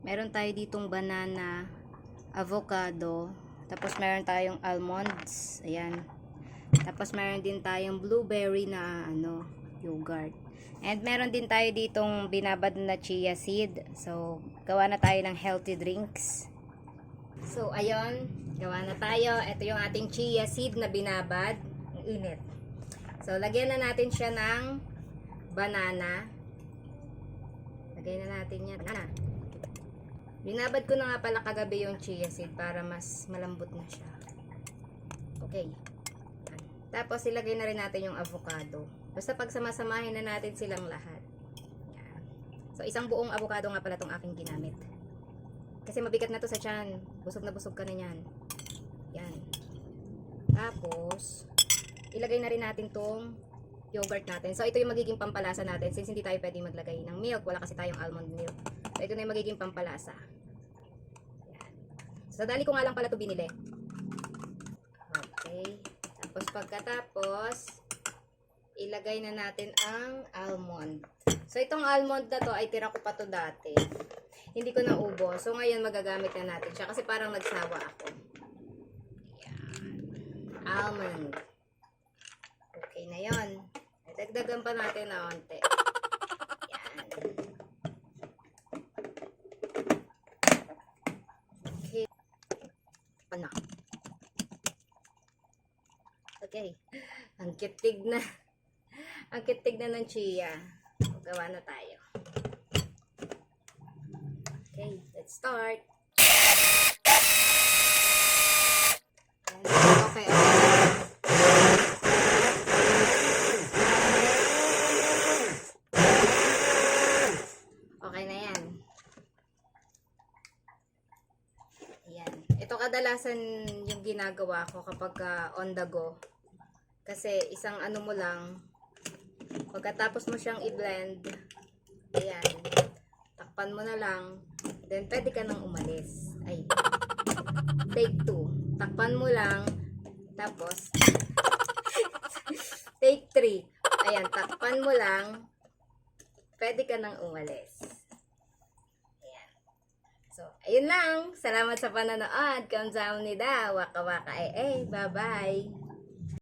Meron tayo ditong banana, avocado, tapos meron tayong almonds, ayan. Tapos meron din tayong blueberry na yogurt. And meron din tayo ditong binabad na chia seed. So, gawa na tayo ng healthy drinks. So, ayun, gawa na tayo. Ito yung ating chia seed na binabad. Ang init. So, lagyan na natin siya ng banana. Lagyan na natin yan. Banana. Binabad ko na nga pala kagabi yung chia seed para mas malambot na siya. Okay. Tapos, ilagay na rin natin yung avocado. Basta pagsamasamahin na natin silang lahat. Yan. So, isang buong avocado nga pala itong aking ginamit. Kasi mabigat na to sa tiyan. Busog na busog ka na yan. Yan. Tapos, ilagay na rin natin tong yogurt natin. So, ito yung magiging pampalasa natin. Since hindi tayo pwede maglagay ng milk. Wala kasi tayong almond milk. So, ito na yung magiging pampalasa. Yan. So, dali ko nga lang pala ito binili. Okay. Tapos, pagkatapos, ilagay na natin ang almond. So, itong almond na to, ay tira ko pa to dati. Hindi ko na ubo. So, ngayon magagamit na natin siya kasi parang nagsawa ako. Ayan. Almond. Okay na yon. Dagdagan pa natin na onte. Ayan. Okay. Ano? Okay. Ang kitig na. Ang kitig na ng chia. Gawa na tayo. Okay, let's start. Okay, okay na yan. Ayan. Ito kadalasan yung ginagawa ko kapag on the go. Kasi isang mo lang, pagkatapos mo siyang i-blend, ayan, takpan mo na lang, then pwede ka nang umalis. Ay, take 2. Takpan mo lang, tapos, take 3. Ayan, takpan mo lang, pwede ka nang umalis. Ayan. So, ayun lang. Salamat sa panonood. Kamsahamnida. Waka waka bye-bye.